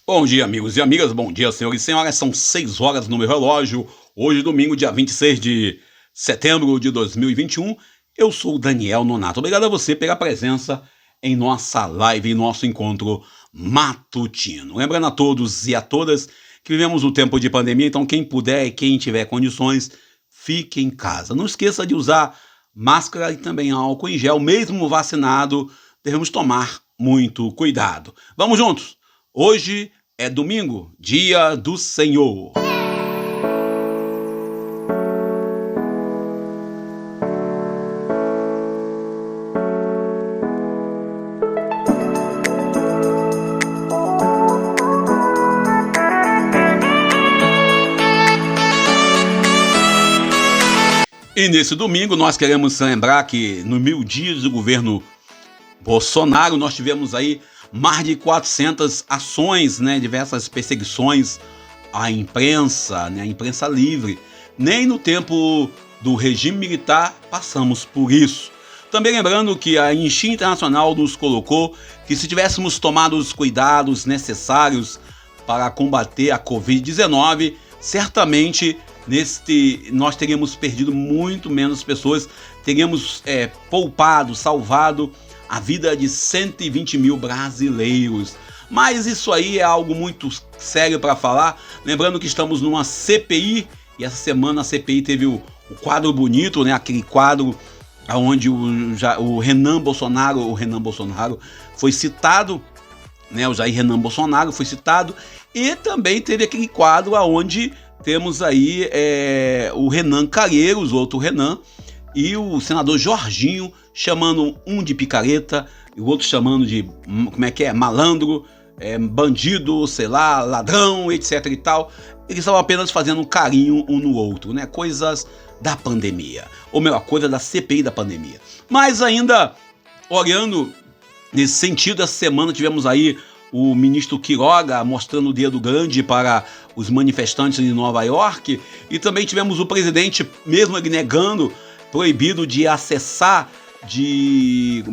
Bom dia, amigos e amigas, bom dia, senhores e senhoras, são 6 horas no meu relógio, hoje domingo, dia 26 de setembro de 2021, eu sou o Daniel Nonato, obrigado a você pela presença em nossa live, em nosso encontro matutino. Lembrando a todos e a todas que vivemos o tempo de pandemia, então quem puder e quem tiver condições, fique em casa. Não esqueça de usar máscara e também álcool em gel, mesmo vacinado, devemos tomar muito cuidado. Vamos juntos! Hoje é domingo, dia do Senhor. E nesse domingo nós queremos lembrar que no 1000 dias do governo Bolsonaro nós tivemos aí mais de 400 ações, diversas perseguições à imprensa, a imprensa livre. Nem no tempo do regime militar passamos por isso. Também lembrando que a Anistia Internacional nos colocou que se tivéssemos tomado os cuidados necessários para combater a Covid-19, certamente nós teríamos perdido muito menos pessoas, teríamos poupado, salvado a vida de 120 mil brasileiros. Mas isso aí é algo muito sério para falar. Lembrando que estamos numa CPI, e essa semana a CPI teve o quadro bonito, aquele quadro onde o Renan Bolsonaro foi citado, o Jair Renan Bolsonaro foi citado, e também teve aquele quadro onde temos aí o Renan Calheiros, outro Renan, e o senador Jorginho chamando um de picareta e o outro chamando de, malandro, bandido, sei lá, ladrão, etc e tal. Eles estavam apenas fazendo um carinho um no outro, coisas da pandemia, ou melhor, coisa da CPI da pandemia. Mas ainda, olhando nesse sentido, essa semana tivemos aí o ministro Queiroga mostrando o dedo grande para os manifestantes em Nova York, e também tivemos o presidente, mesmo ele negando, proibido de acessar, de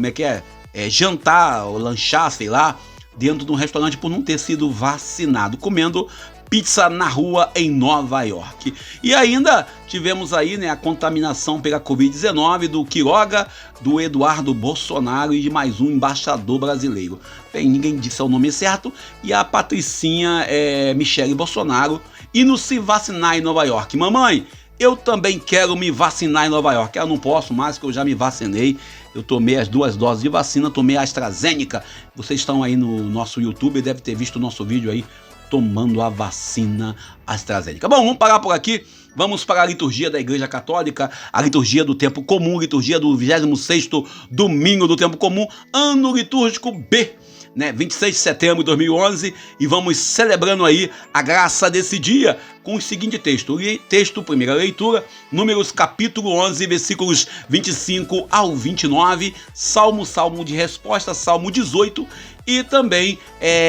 jantar ou lanchar, sei lá, dentro de um restaurante por não ter sido vacinado, comendo pizza na rua em Nova York. E ainda tivemos aí a contaminação pela Covid-19 do Queiroga, do Eduardo Bolsonaro e de mais um embaixador brasileiro. Bem, ninguém disse o nome certo, e a Patricinha Michele Bolsonaro indo se vacinar em Nova York. Mamãe, eu também quero me vacinar em Nova York. Eu não posso mais, que eu já me vacinei. Eu tomei as 2 doses de vacina, tomei a AstraZeneca. Vocês estão aí no nosso YouTube, deve ter visto o nosso vídeo aí, tomando a vacina AstraZeneca. Bom, vamos parar por aqui. Vamos para a liturgia da Igreja Católica, a liturgia do Tempo Comum, liturgia do 26º domingo do Tempo Comum, ano litúrgico B, 26 de setembro de 2011, e vamos celebrando aí a graça desse dia com o seguinte texto, primeira leitura, Números capítulo 11, versículos 25 ao 29, Salmo de resposta, Salmo 18, e também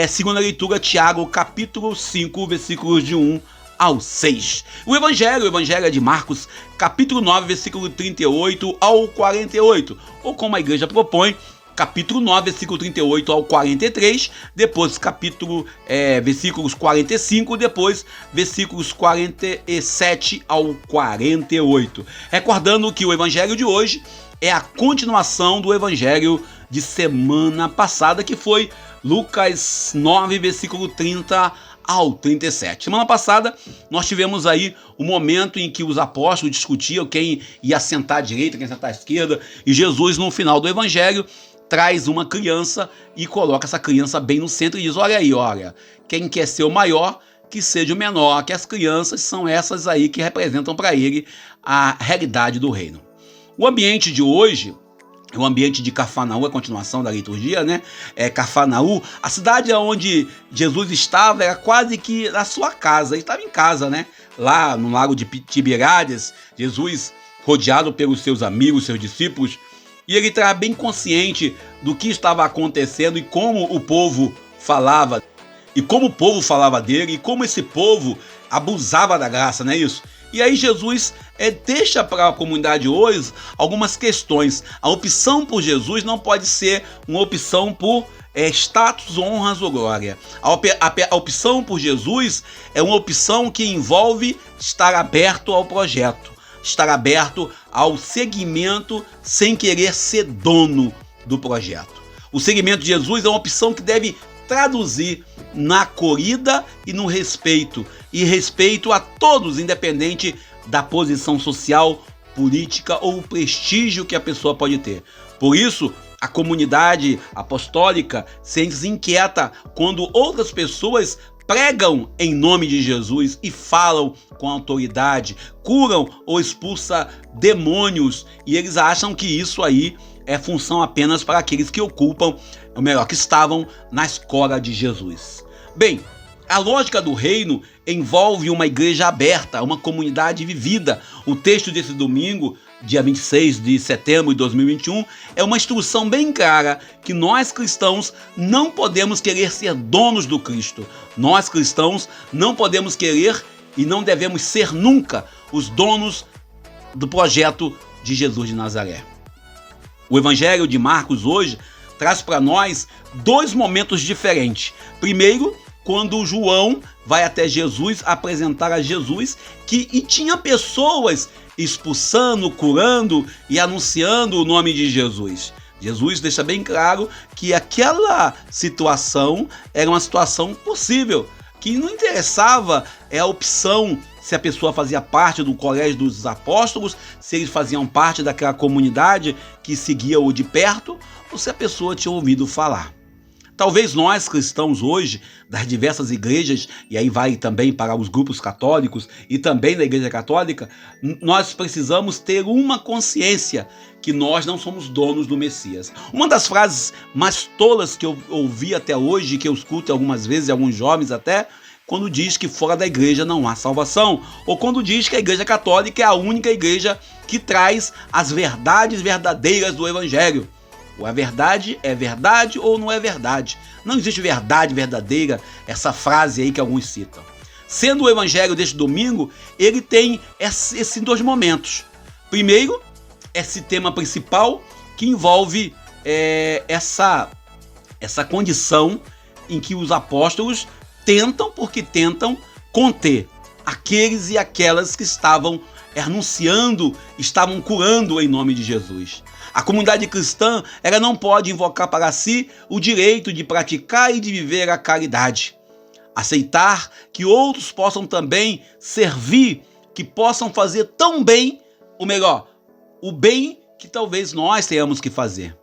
segunda leitura, Tiago capítulo 5, versículos de 1 ao 6. O Evangelho é de Marcos, capítulo 9, versículo 38 ao 48, ou como a igreja propõe, capítulo 9, versículo 38 ao 43, depois versículos 45, depois versículos 47 ao 48. Recordando que o evangelho de hoje é a continuação do evangelho de semana passada, que foi Lucas 9, versículo 30 ao 37. Semana passada nós tivemos aí o momento em que os apóstolos discutiam quem ia sentar à direita, quem ia sentar à esquerda, e Jesus, no final do evangelho, traz uma criança e coloca essa criança bem no centro e diz: olha, quem quer ser o maior, que seja o menor, que as crianças são essas aí que representam para ele a realidade do reino. O ambiente de hoje é o ambiente de Cafarnaum, a continuação da liturgia, Cafarnaum, a cidade onde Jesus estava era quase que na sua casa, ele estava em casa, lá no lago de Tiberíades, Jesus rodeado pelos seus amigos, seus discípulos, e ele estava bem consciente do que estava acontecendo e como o povo falava, dele, e como esse povo abusava da graça, não é isso? E aí Jesus deixa para a comunidade hoje algumas questões. A opção por Jesus não pode ser uma opção por status, honras ou glória. A opção por Jesus é uma opção que envolve estar aberto ao projeto, estar aberto ao seguimento sem querer ser dono do projeto. O seguimento de Jesus é uma opção que deve traduzir na acolhida e no respeito, e respeito a todos, independente da posição social, política ou o prestígio que a pessoa pode ter. Por isso, a comunidade apostólica se inquieta quando outras pessoas pregam em nome de Jesus e falam com autoridade, curam ou expulsam demônios, e eles acham que isso aí é função apenas para aqueles que ocupam, ou melhor, que estavam na escola de Jesus. Bem, a lógica do reino envolve uma igreja aberta, uma comunidade vivida. O texto desse domingo, dia 26 de setembro de 2021, é uma instrução bem clara que nós cristãos não podemos querer ser donos do Cristo. Nós cristãos não podemos querer e não devemos ser nunca os donos do projeto de Jesus de Nazaré. O Evangelho de Marcos hoje traz para nós dois momentos diferentes. Primeiro, quando João vai até Jesus apresentar a Jesus e tinha pessoas expulsando, curando e anunciando o nome de Jesus. Jesus deixa bem claro que aquela situação era uma situação possível, que não interessava a opção se a pessoa fazia parte do colégio dos apóstolos, se eles faziam parte daquela comunidade que seguia-o de perto, ou se a pessoa tinha ouvido falar. Talvez nós cristãos hoje, das diversas igrejas, e aí vai também para os grupos católicos e também da igreja católica, nós precisamos ter uma consciência que nós não somos donos do Messias. Uma das frases mais tolas que eu ouvi até hoje, que eu escuto algumas vezes, alguns jovens até, quando diz que fora da igreja não há salvação, ou quando diz que a igreja católica é a única igreja que traz as verdades verdadeiras do Evangelho. Ou a verdade é verdade ou não é verdade. Não existe verdade verdadeira, essa frase aí que alguns citam. Sendo o evangelho deste domingo, ele tem esses dois momentos. Primeiro, esse tema principal que envolve essa condição em que os apóstolos tentam conter aqueles e aquelas que estavam anunciando, estavam curando em nome de Jesus. A comunidade cristã, ela não pode invocar para si o direito de praticar e de viver a caridade. Aceitar que outros possam também servir, que possam fazer tão bem, ou melhor, o bem que talvez nós tenhamos que fazer.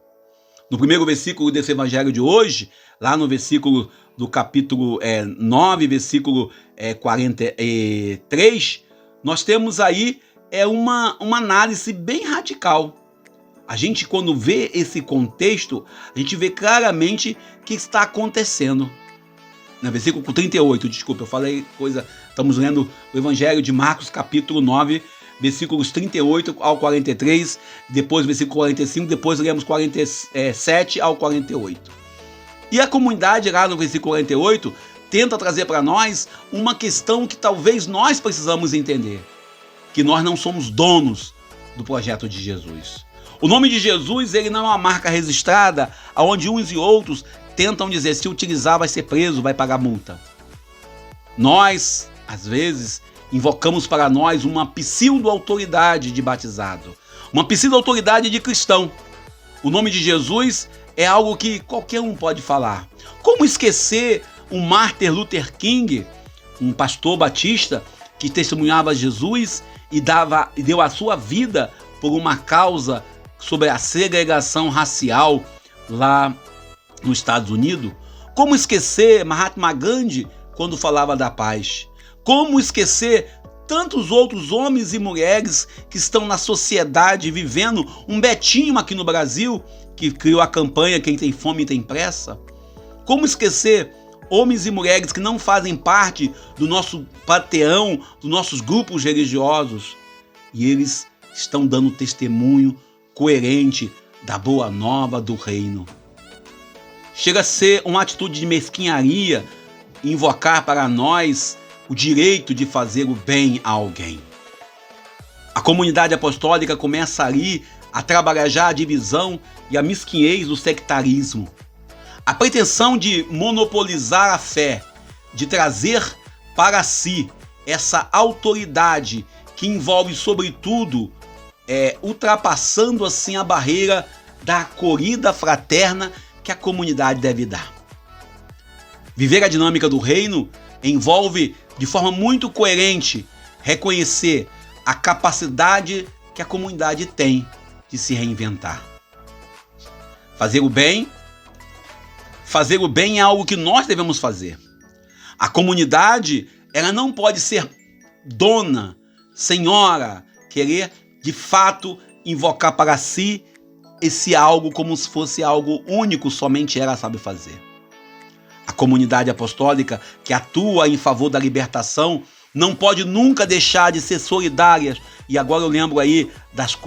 No primeiro versículo desse evangelho de hoje, lá no versículo do capítulo 9, versículo 43, nós temos aí uma análise bem radical. A gente, quando vê esse contexto, a gente vê claramente o que está acontecendo. No versículo 38, desculpa, eu falei coisa... Estamos lendo o Evangelho de Marcos, capítulo 9, versículos 38 ao 43, depois versículo 45, depois lemos 47 ao 48. E a comunidade lá no versículo 48 tenta trazer para nós uma questão que talvez nós precisamos entender, que nós não somos donos do projeto de Jesus. O nome de Jesus, ele não é uma marca registrada onde uns e outros tentam dizer, se utilizar vai ser preso, vai pagar multa. Nós, às vezes, invocamos para nós uma pseudo-autoridade de batizado, uma pseudo-autoridade de cristão. O nome de Jesus é algo que qualquer um pode falar. Como esquecer o Martin Luther King, um pastor batista que testemunhava Jesus e deu a sua vida por uma causa sobre a segregação racial lá nos Estados Unidos? Como esquecer Mahatma Gandhi quando falava da paz? Como esquecer tantos outros homens e mulheres que estão na sociedade vivendo? Um Betinho aqui no Brasil, que criou a campanha Quem tem fome tem pressa. Como esquecer homens e mulheres que não fazem parte do nosso panteão, dos nossos grupos religiosos? E eles estão dando testemunho coerente da boa nova do reino. Chega a ser uma atitude de mesquinharia invocar para nós o direito de fazer o bem a alguém. A comunidade apostólica começa ali a trabalhar já a divisão e a mesquinhez do sectarismo. A pretensão de monopolizar a fé, de trazer para si essa autoridade que envolve, sobretudo, ultrapassando assim a barreira da acolhida fraterna que a comunidade deve dar. Viver a dinâmica do reino envolve, de forma muito coerente, reconhecer a capacidade que a comunidade tem de se reinventar. Fazer o bem é algo que nós devemos fazer. A comunidade, ela não pode ser dona, senhora, querer de fato invocar para si esse algo como se fosse algo único, somente ela sabe fazer. A comunidade apostólica que atua em favor da libertação não pode nunca deixar de ser solidária. E agora eu lembro aí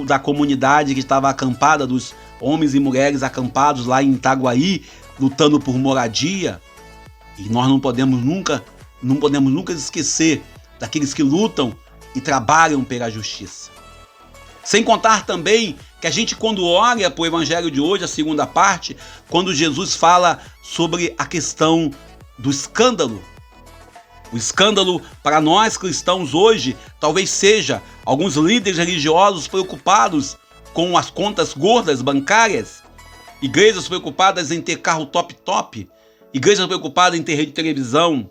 da comunidade que estava acampada, dos homens e mulheres acampados lá em Itaguaí, lutando por moradia. E nós não podemos nunca esquecer daqueles que lutam e trabalham pela justiça. Sem contar também que a gente, quando olha para o evangelho de hoje, a segunda parte, quando Jesus fala sobre a questão do escândalo. O escândalo para nós cristãos hoje talvez seja alguns líderes religiosos preocupados com as contas gordas bancárias, igrejas preocupadas em ter carro top, igrejas preocupadas em ter rede de televisão,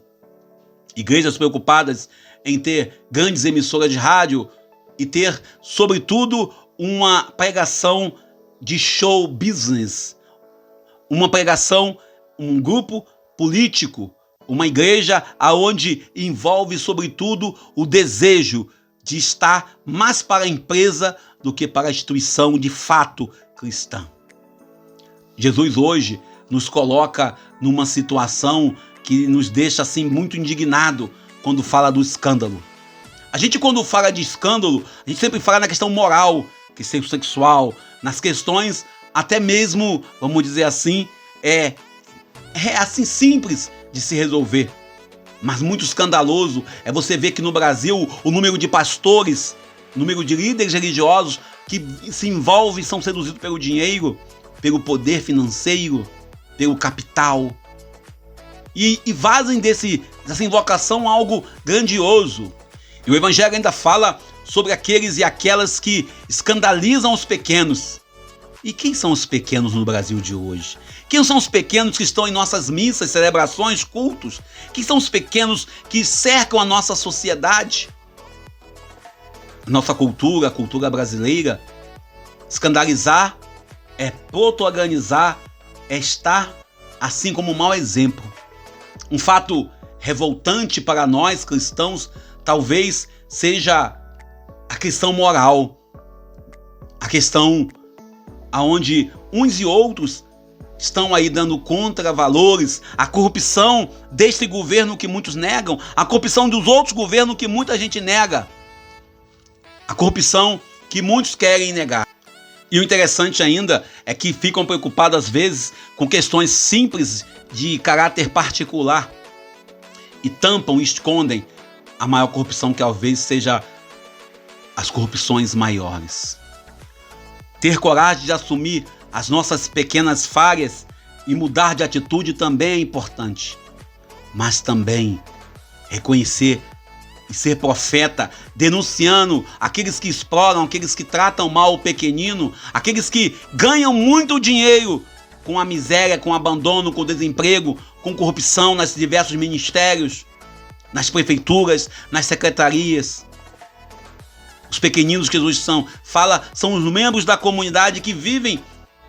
igrejas preocupadas em ter grandes emissoras de rádio e ter, sobretudo, uma pregação de show business, uma pregação, um grupo político, uma igreja aonde envolve, sobretudo, o desejo de estar mais para a empresa do que para a instituição de fato cristã. Jesus hoje nos coloca numa situação que nos deixa assim muito indignado quando fala do escândalo. A gente, quando fala de escândalo, a gente sempre fala na questão moral, questão sexual, nas questões até mesmo, vamos dizer assim, assim simples de se resolver. Mas muito escandaloso é você ver que no Brasil o número de pastores, o número de líderes religiosos que se envolvem e são seduzidos pelo dinheiro, pelo poder financeiro, pelo capital. E fazem dessa invocação algo grandioso. E o Evangelho ainda fala sobre aqueles e aquelas que escandalizam os pequenos. E quem são os pequenos no Brasil de hoje? Quem são os pequenos que estão em nossas missas, celebrações, cultos? Quem são os pequenos que cercam a nossa sociedade? Nossa cultura, a cultura brasileira. Escandalizar é proto-organizar, é estar assim como um mau exemplo. Um fato revoltante para nós cristãos talvez seja a questão moral, a questão aonde uns e outros estão aí dando contravalores, a corrupção deste governo que muitos negam, a corrupção dos outros governos que muita gente nega, a corrupção que muitos querem negar. E o interessante ainda é que ficam preocupados às vezes com questões simples de caráter particular e tampam e escondem a maior corrupção, que talvez seja as corrupções maiores. Ter coragem de assumir as nossas pequenas falhas e mudar de atitude também é importante. Mas também reconhecer e ser profeta, denunciando aqueles que exploram, aqueles que tratam mal o pequenino, aqueles que ganham muito dinheiro com a miséria, com o abandono, com o desemprego, com corrupção nos diversos ministérios, nas prefeituras, nas secretarias. Os pequeninos que Jesus fala são os membros da comunidade que vivem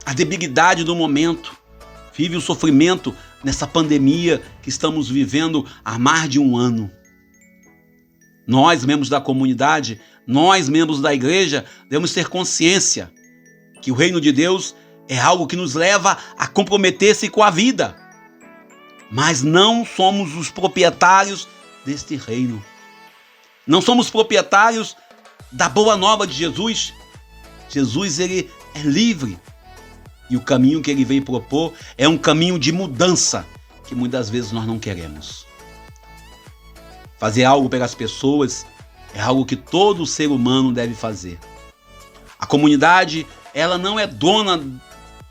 a debilidade do momento, vivem o sofrimento nessa pandemia que estamos vivendo há mais de um ano. Nós, membros da comunidade, nós, membros da igreja, devemos ter consciência que o reino de Deus é algo que nos leva a comprometer-se com a vida. Mas não somos os proprietários deste reino. Não somos proprietários da boa nova de Jesus. Jesus, ele é livre. E o caminho que ele veio propor é um caminho de mudança que muitas vezes nós não queremos. Fazer algo pelas pessoas é algo que todo ser humano deve fazer. A comunidade, ela não é dona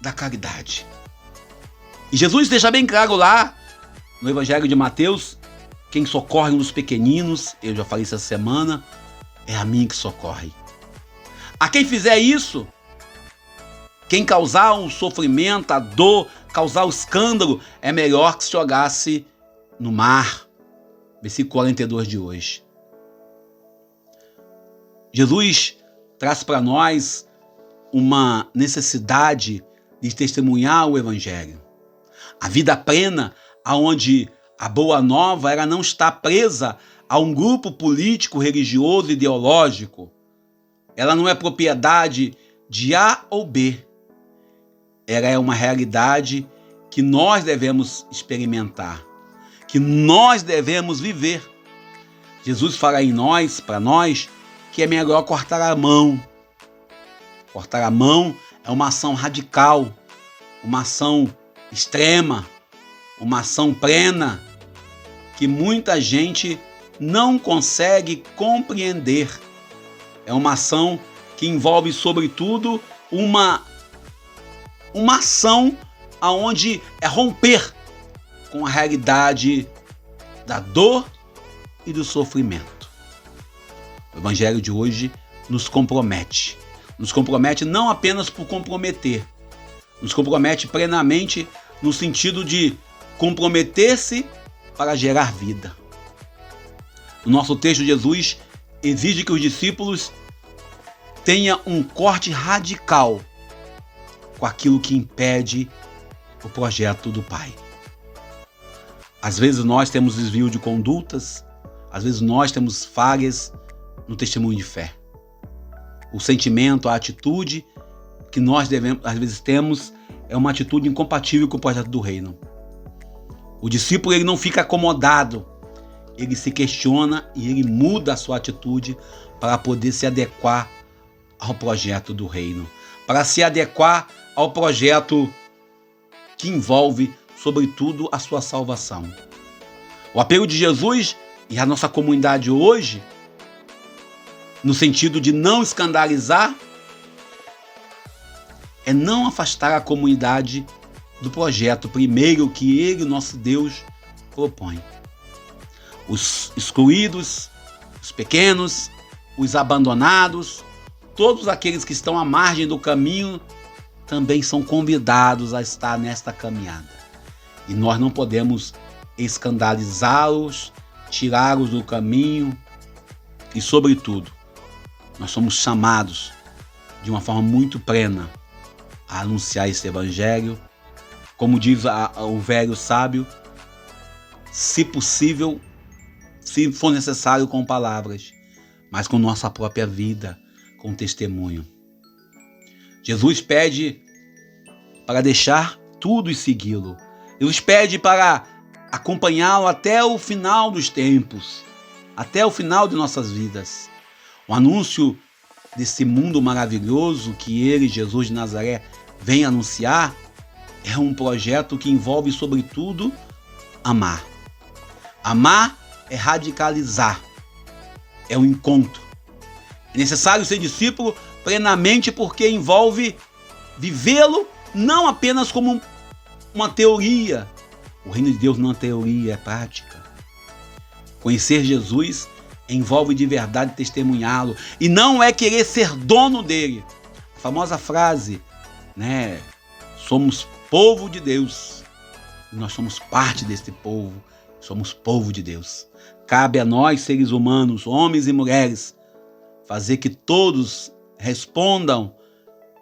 da caridade. E Jesus deixa bem claro lá no Evangelho de Mateus: quem socorre os pequeninos, eu já falei essa semana, é a mim que socorre. A quem fizer isso, quem causar o sofrimento, a dor, causar o escândalo, é melhor que se jogasse no mar. Versículo 42 de hoje. Jesus traz para nós uma necessidade de testemunhar o Evangelho. A vida plena, onde a boa nova ela não está presa a um grupo político, religioso, ideológico. Ela não é propriedade de A ou B. Ela é uma realidade que nós devemos experimentar, que nós devemos viver. Jesus fala em nós, para nós, que é melhor cortar a mão. Cortar a mão é uma ação radical, uma ação extrema, uma ação plena, que muita gente não consegue compreender. É uma ação que envolve, sobretudo, uma ação onde é romper com a realidade da dor e do sofrimento. O Evangelho de hoje nos compromete. Nos compromete não apenas por comprometer, nos compromete plenamente no sentido de comprometer-se para gerar vida. No nosso texto, Jesus exige que os discípulos tenham um corte radical com aquilo que impede o projeto do Pai. Às vezes nós temos desvio de condutas, às vezes nós temos falhas no testemunho de fé. O sentimento, a atitude que nós às vezes temos é uma atitude incompatível com o projeto do reino. O discípulo ele não fica acomodado, ele se questiona e ele muda a sua atitude para poder se adequar ao projeto do reino, para se adequar ao projeto que envolve, sobretudo, a sua salvação. O apelo de Jesus e a nossa comunidade hoje, no sentido de não escandalizar, é não afastar a comunidade do projeto primeiro que Ele, nosso Deus, propõe. Os excluídos, os pequenos, os abandonados, todos aqueles que estão à margem do caminho também são convidados a estar nesta caminhada. E nós não podemos escandalizá-los, tirá-los do caminho e, sobretudo, nós somos chamados de uma forma muito plena a anunciar esse evangelho, como diz o velho sábio, se possível, se for necessário com palavras, mas com nossa própria vida, com testemunho. Jesus pede para deixar tudo e segui-lo. Jesus pede para acompanhá-lo até o final dos tempos, até o final de nossas vidas. O anúncio desse mundo maravilhoso que ele, Jesus de Nazaré, vem anunciar é um projeto que envolve, sobretudo, amar. Amar é radicalizar, é um encontro. É necessário ser discípulo plenamente porque envolve vivê-lo não apenas como uma teoria. O reino de Deus não é teoria, é prática. Conhecer Jesus envolve de verdade testemunhá-lo e não é querer ser dono dele. A famosa frase, né? Somos povo de Deus. Nós somos parte deste povo. Somos povo de Deus. Cabe a nós, seres humanos, homens e mulheres, fazer que todos respondam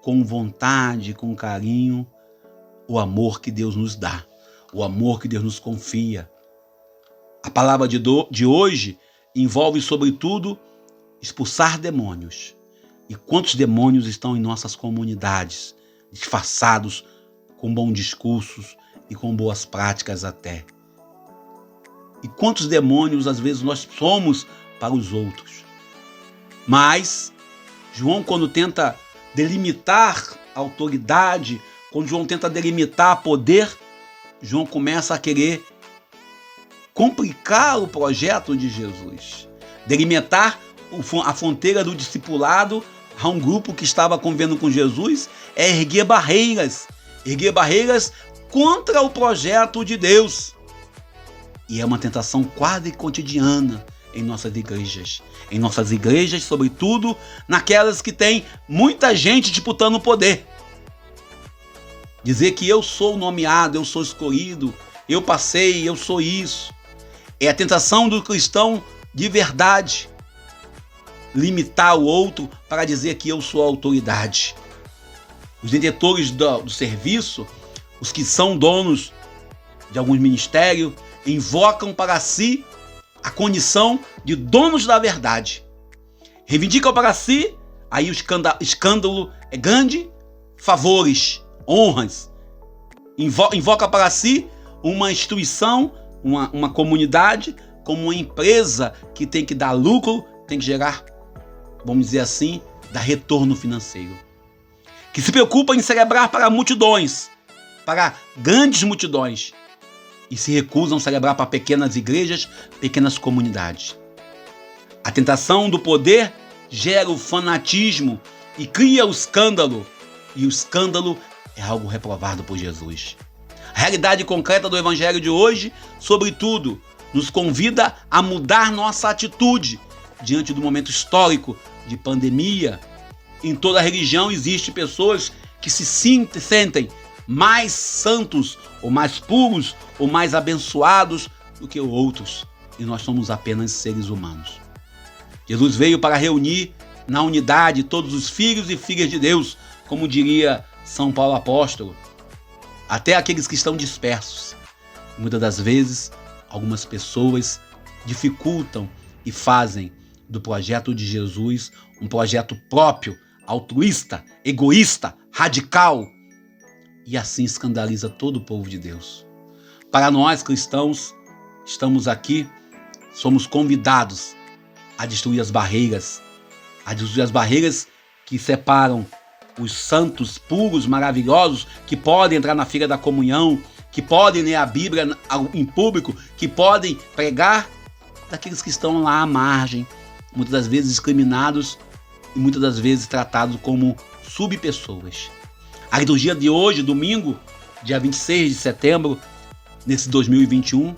com vontade, com carinho, o amor que Deus nos dá, o amor que Deus nos confia. A palavra de hoje envolve, sobretudo, expulsar demônios. E quantos demônios estão em nossas comunidades, disfarçados com bons discursos e com boas práticas até. E quantos demônios, às vezes, nós somos para os outros. Mas João, quando tenta delimitar a autoridade, quando João tenta delimitar poder, João começa a querer complicar o projeto de Jesus. Delimitar a fronteira do discipulado a um grupo que estava convivendo com Jesus é erguer barreiras contra o projeto de Deus. E é uma tentação quase cotidiana em nossas igrejas. Em nossas igrejas, sobretudo, naquelas que tem muita gente disputando o poder. Dizer que eu sou nomeado, eu sou escolhido, eu passei, eu sou isso. É a tentação do cristão de verdade. Limitar o outro para dizer que eu sou a autoridade. Os detentores do serviço, os que são donos de alguns ministérios, invocam para si a condição de donos da verdade. Reivindicam para si, aí o escândalo é grande, favores, honras. Invoca para si uma instituição, uma comunidade, como uma empresa que tem que dar lucro, tem que gerar, vamos dizer assim, dar retorno financeiro. Que se preocupa em celebrar para multidões, para grandes multidões, e se recusam a celebrar para pequenas igrejas, pequenas comunidades. A tentação do poder gera o fanatismo e cria o escândalo, e o escândalo é algo reprovado por Jesus. A realidade concreta do evangelho de hoje, sobretudo, nos convida a mudar nossa atitude diante do momento histórico de pandemia. Em toda religião existem pessoas que se sentem mais santos, ou mais puros, ou mais abençoados do que outros. E nós somos apenas seres humanos. Jesus veio para reunir na unidade todos os filhos e filhas de Deus, como diria São Paulo apóstolo, até aqueles que estão dispersos. Muitas das vezes, algumas pessoas dificultam e fazem do projeto de Jesus um projeto próprio, altruísta, egoísta, radical, e assim escandaliza todo o povo de Deus. Para nós cristãos, estamos aqui, somos convidados a destruir as barreiras que separam os santos, puros, maravilhosos, que podem entrar na fila da comunhão, que podem ler a Bíblia em público, que podem pregar, daqueles que estão lá à margem, muitas das vezes discriminados e muitas das vezes tratados como subpessoas. A liturgia de hoje, domingo, dia 26 de setembro, nesse 2021,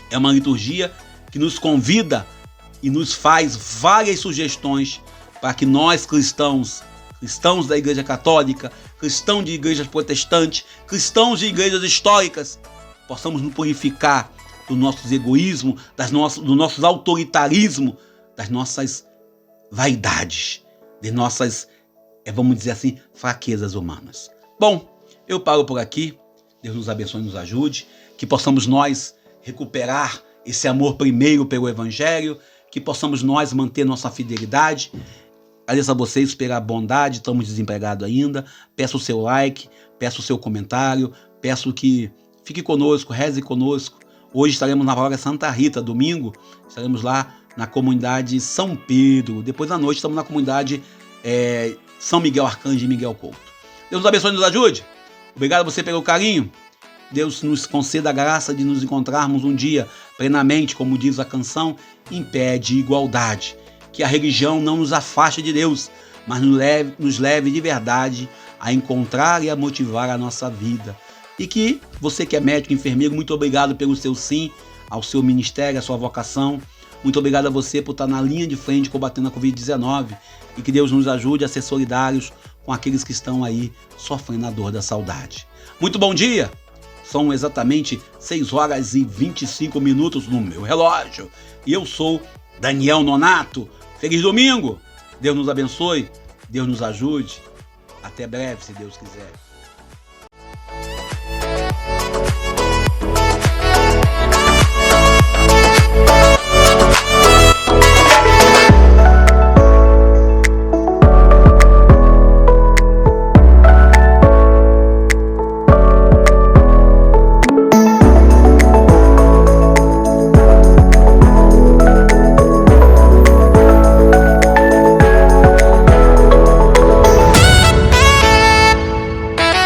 é uma liturgia que nos convida e nos faz várias sugestões para que nós cristãos da Igreja Católica, cristãos de igrejas protestantes, cristãos de igrejas históricas, possamos nos purificar do nosso egoísmo, do nosso autoritarismo, das nossas vaidades, de nossas, vamos dizer assim, fraquezas humanas. Bom, eu paro por aqui. Deus nos abençoe e nos ajude, que possamos nós recuperar esse amor primeiro pelo Evangelho, que possamos nós manter nossa fidelidade. Agradeço a vocês pela bondade, estamos desempregados ainda. Peço o seu like, peço o seu comentário, peço que fique conosco, reze conosco. Hoje estaremos na paróquia Santa Rita, domingo, estaremos lá na comunidade São Pedro. Depois da noite estamos na comunidade São Miguel Arcanjo e Miguel Couto. Deus nos abençoe e nos ajude. Obrigado a você pelo carinho. Deus nos conceda a graça de nos encontrarmos um dia plenamente, como diz a canção, em pé de igualdade. Que a religião não nos afaste de Deus, mas nos leve de verdade a encontrar e a motivar a nossa vida. E que você que é médico, enfermeiro, muito obrigado pelo seu sim ao seu ministério, à sua vocação. Muito obrigado a você por estar na linha de frente combatendo a Covid-19. E que Deus nos ajude a ser solidários com aqueles que estão aí sofrendo a dor da saudade. Muito bom dia! São exatamente 6h25 no meu relógio. E eu sou Daniel Nonato. Feliz domingo! Deus nos abençoe, Deus nos ajude. Até breve, se Deus quiser.